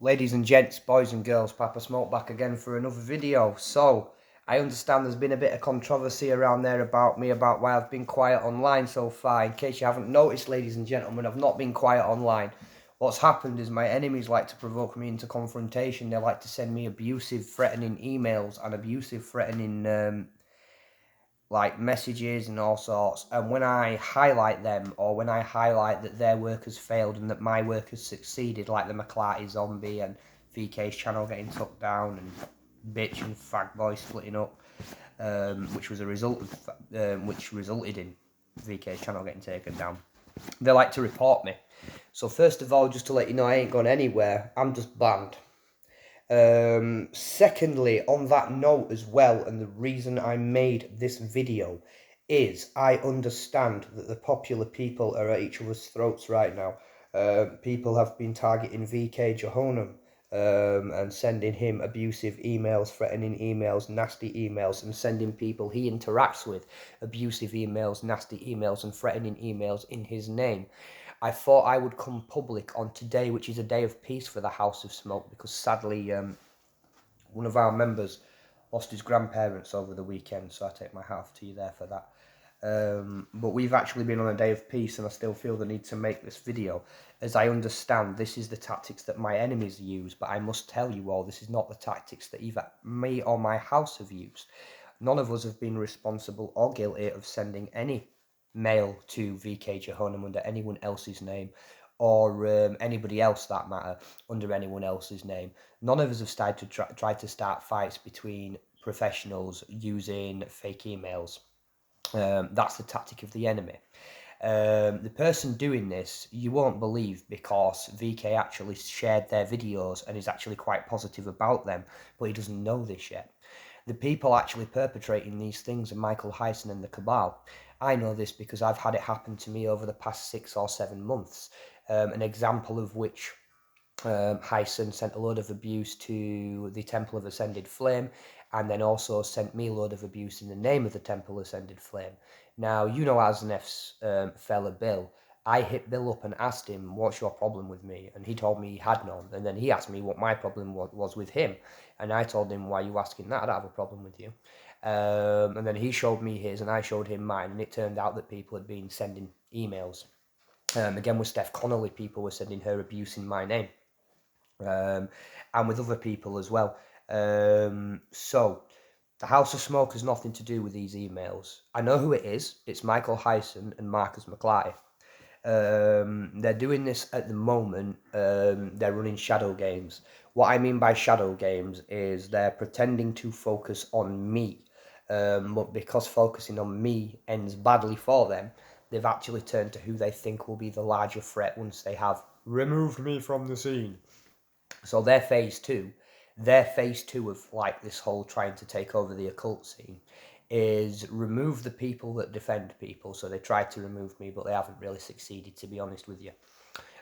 Ladies and gents, boys and girls, Papa Smoke back again for another video. So, I understand there's been a bit of controversy around there about why I've been quiet online so far. In case you haven't noticed, ladies and gentlemen, I've not been quiet online. What's happened is my enemies like to provoke me into confrontation. They like to send me abusive, threatening emails and abusive, threatening like messages and all sorts, and when I highlight them, or when I highlight that their work has failed and that my work has succeeded, like the McClarty zombie and VK's channel getting took down and bitch and fag boy splitting up, which was a result of which resulted in VK's channel getting taken down, they like to report me. So first of all, just to let you know, I ain't gone anywhere, I'm just banned. Secondly, on that note as well, and the reason I made this video is I understand that the popular people are at each other's throats right now. People have been targeting VK Jehoram and sending him abusive emails, threatening emails, nasty emails, and sending people he interacts with abusive emails, nasty emails, and threatening emails in his name. I thought I would come public on today, which is a day of peace for the House of Smoke, because sadly, one of our members lost his grandparents over the weekend, so I take my hat off to you there for that. But we've actually been on a day of peace, and I still feel the need to make this video, as I understand this is the tactics that my enemies use, but I must tell you all, this is not the tactics that either me or my house have used. None of us have been responsible or guilty of sending any mail to VK Jehoram under anyone else's name, or anybody else that matter under anyone else's name. None of us have started to try to start fights between professionals using fake emails. That's the tactic of the enemy. The person doing this, you won't believe, because VK actually shared their videos and is actually quite positive about them, but he doesn't know this yet. The people actually perpetrating these things are Michael Hyson and the Cabal. I know this because I've had it happen to me over the past 6 or 7 months. An example of which, Hyson sent a load of abuse to the Temple of Ascended Flame, and then also sent me a load of abuse in the name of the Temple Ascended Flame. Now, you know Asnef's fella Bill. I hit Bill up and asked him, what's your problem with me? And he told me he had none. And then he asked me what my problem was with him. And I told him, why are you asking that? I don't have a problem with you. And then he showed me his, and I showed him mine. And it turned out that people had been sending emails. Again, with Steph Connolly, people were sending her abuse in my name. And with other people as well. So the House of Smoke has nothing to do with these emails. I know who it is. It's Michael Hyson and Marcus McClarty. They're doing this at the moment. They're running shadow games. What I mean by shadow games is they're pretending to focus on me. But because focusing on me ends badly for them, they've actually turned to who they think will be the larger threat once they have removed me from the scene. So their phase two of like this whole trying to take over the occult scene is remove the people that defend people. So they tried to remove me, but they haven't really succeeded, to be honest with you.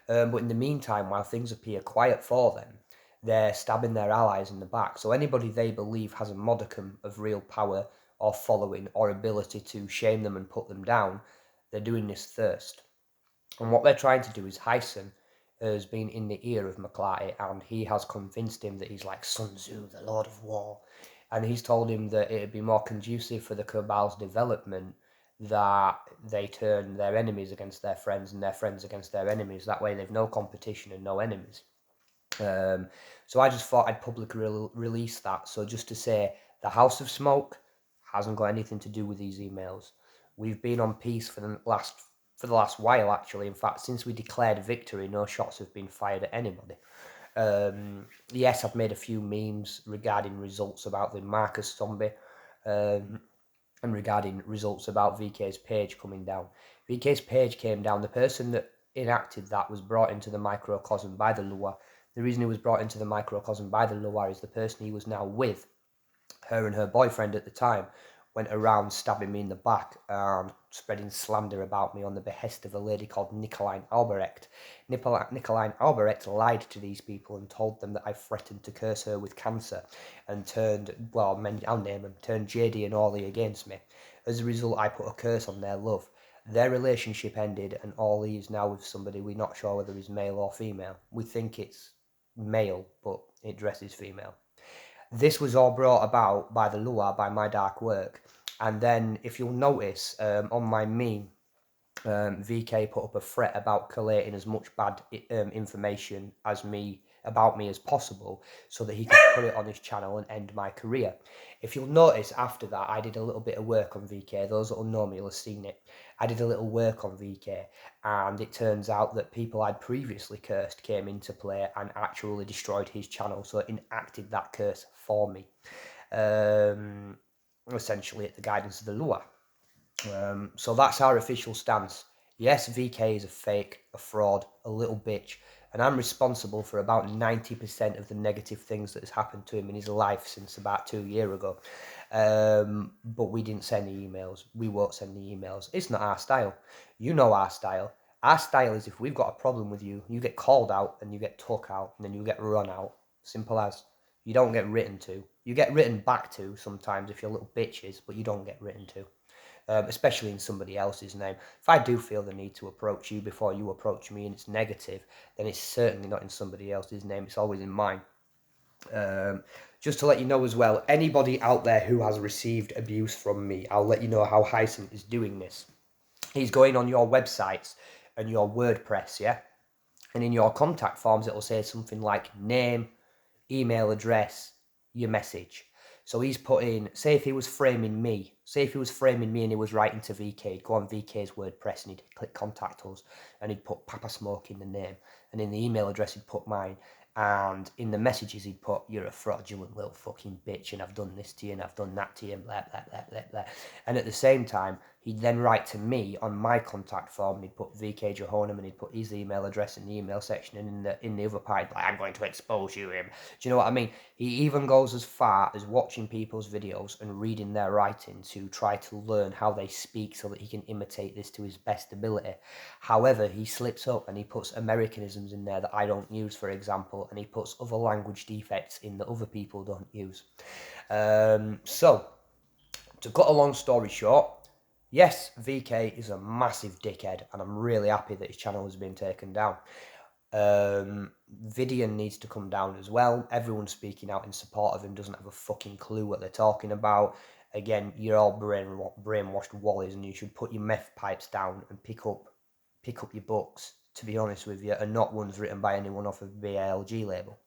But in the meantime, while things appear quiet for them, they're stabbing their allies in the back. So anybody they believe has a modicum of real power or following or ability to shame them and put them down, they're doing this first. And what they're trying to do is Hyson has been in the ear of McClarty, and he has convinced him that he's like Sun Tzu, the Lord of War. And he's told him that it'd be more conducive for the Cabal's development that they turn their enemies against their friends and their friends against their enemies. That way they've no competition and no enemies. So I just thought I'd publicly release that. So just to say, the House of Smoke hasn't got anything to do with these emails. We've been on peace for the last while, actually. In fact, since we declared victory, no shots have been fired at anybody. Yes, I've made a few memes regarding results about the Marcus zombie, and regarding results about VK's page coming down. VK's page came down. The person that enacted that was brought into the microcosm by the Lua. The reason he was brought into the microcosm by the Lua is the person he was now with, her and her boyfriend at the time, went around stabbing me in the back and spreading slander about me on the behest of a lady called Nicoline Albrecht. Nicoline Albrecht lied to these people and told them that I threatened to curse her with cancer, and turned, well, I'll name them, turned JD and Orly against me. As a result, I put a curse on their love. Their relationship ended, and Orly is now with somebody we're not sure whether he's male or female. We think it's male, but it dresses female. This was all brought about by the Lua, by my dark work. And then, if you'll notice, on my meme, VK put up a threat about collating as much bad information about me as possible, so that he could put it on his channel and end my career. If you'll notice, after that, I did a little bit of work on VK. Those that'll know me will have seen it. I did a little work on VK, and it turns out that people I'd previously cursed came into play and actually destroyed his channel, so it enacted that curse for me, essentially at the guidance of the Lua. So that's our official stance. Yes, VK is a fake, a fraud, a little bitch, and I'm responsible for about 90% of the negative things that has happened to him in his life since about 2 years ago. But we didn't send the emails. We won't send the emails. It's not our style. You know our style. Our style is, if we've got a problem with you, you get called out and you get took out and then you get run out. Simple as. You don't get written to. You get written back to sometimes if you're little bitches, but you don't get written to. Especially in somebody else's name. If I do feel the need to approach you before you approach me and it's negative, then it's certainly not in somebody else's name. It's always in mine. Just to let you know as well, anybody out there who has received abuse from me, I'll let you know how Hyacinth is doing this. He's going on your websites and your WordPress, yeah? And in your contact forms, it'll say something like name, email address, your message. So he's put in, say if he was framing me and he was writing to VK, he'd go on VK's WordPress and he'd click contact us and he'd put Papa Smoke in the name, and in the email address he'd put mine, and in the messages he'd put, you're a fraudulent little fucking bitch and I've done this to you and I've done that to you and blah blah blah blah blah. And at the same time he'd then write to me on my contact form and he'd put VK Johonam and he'd put his email address in the email section, and in the other part he'd be like, I'm going to expose you him. Do you know what I mean? He even goes as far as watching people's videos and reading their writing to try to learn how they speak so that he can imitate this to his best ability. However, he slips up and he puts Americanisms in there that I don't use, for example, and he puts other language defects in that other people don't use. So, to cut a long story short, yes, VK is a massive dickhead, and I'm really happy that his channel has been taken down. Vidian needs to come down as well. Everyone speaking out in support of him doesn't have a fucking clue what they're talking about. Again, you're all brainwashed wallies, and you should put your meth pipes down and pick up your books, to be honest with you, and not ones written by anyone off of BALG label,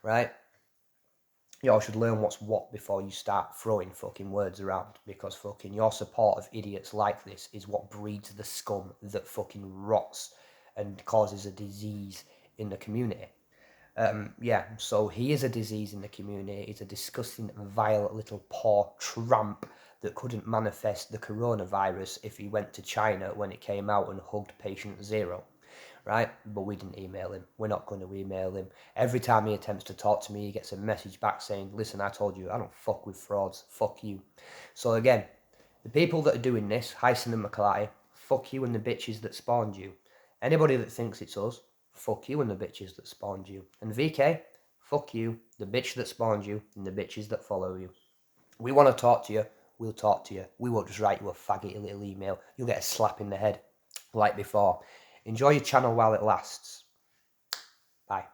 right? You all should learn what's what before you start throwing fucking words around, because fucking your support of idiots like this is what breeds the scum that fucking rots and causes a disease in the community. Yeah, so he is a disease in the community. He's a disgusting, vile little poor tramp that couldn't manifest the coronavirus if he went to China when it came out and hugged patient zero, right? But we didn't email him. We're not going to email him. Every time he attempts to talk to me, he gets a message back saying, listen, I told you, I don't fuck with frauds. Fuck you. So again, the people that are doing this, Hyson and McClarty, fuck you and the bitches that spawned you. Anybody that thinks it's us, fuck you and the bitches that spawned you. And VK, fuck you, the bitch that spawned you, and the bitches that follow you. We want to talk to you, we'll talk to you. We won't just write you a faggoty little email. You'll get a slap in the head, like before. Enjoy your channel while it lasts. Bye.